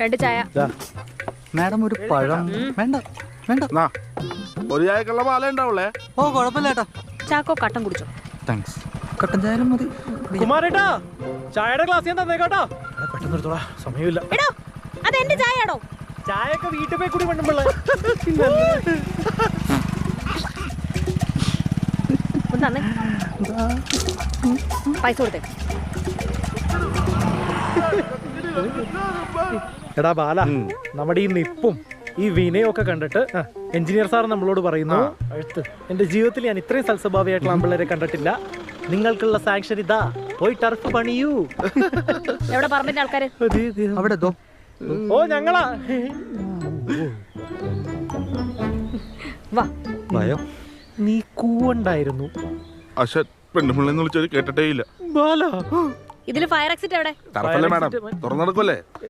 2 ചായ. മാഡം ഒരു പഴം. വേണ്ട വേണ്ട. ഒരു ചായക്കുള്ള പാലേ ഉണ്ടാവുള്ളേ. ഓ കുഴപ്പമില്ല ഏട്ടാ. ചാക്കോ കട്ടൻ കുടിച്ചോ? താങ്ക്സ്. കട്ടൻ ചായ മതി. കുമാരേട്ടാ ചായയുടെ ഗ്ലാസ് ഞാൻ തന്നേക്കാട്ടോ. പെട്ടെന്ന് എടുത്തോളാ, സമയമില്ല. എടോ അതെന്റെ ചായയാണോ? ചായയൊക്കെ വീട്ടിൽ പോയി കൂടി വേണ്ടുമ്പോളേ. തന്നെ പൈസ കൊടുത്തേ. എടാ ബാല, നമ്മുടെ ഈ നിപ്പും ഈ വിനയും ഒക്കെ കണ്ടിട്ട് എഞ്ചിനീയർ സാർ നമ്മളോട് പറയുന്നു, എന്റെ ജീവിതത്തിൽ ഞാൻ ഇത്രയും സൽസ്വഭാവിയായിട്ടുള്ള ആമ്പിള്ളേരെ കണ്ടിട്ടില്ല. നിങ്ങൾക്കുള്ള സാങ്ഷൻ ഇതാ, പോയി ടർഫ് പണിയൂ. എവിടെ പറമ്പിന്റെ ആൾക്കാര്? അവിടെ ഓ ഞങ്ങളാ. വാ. നീ കൂവണ്ടായിരുന്നു. അശ്വത് പെണ്ണുപിള്ളെന്ന് വിളിച്ചൊരു കേട്ടിട്ടേ ഇല്ല. ബാല, ഇതില് ഫയർ എക്സിറ്റ് എവിടെ? ടർഫല്ലേ മാഡം, തുറന്നെടുക്കല്ലേ?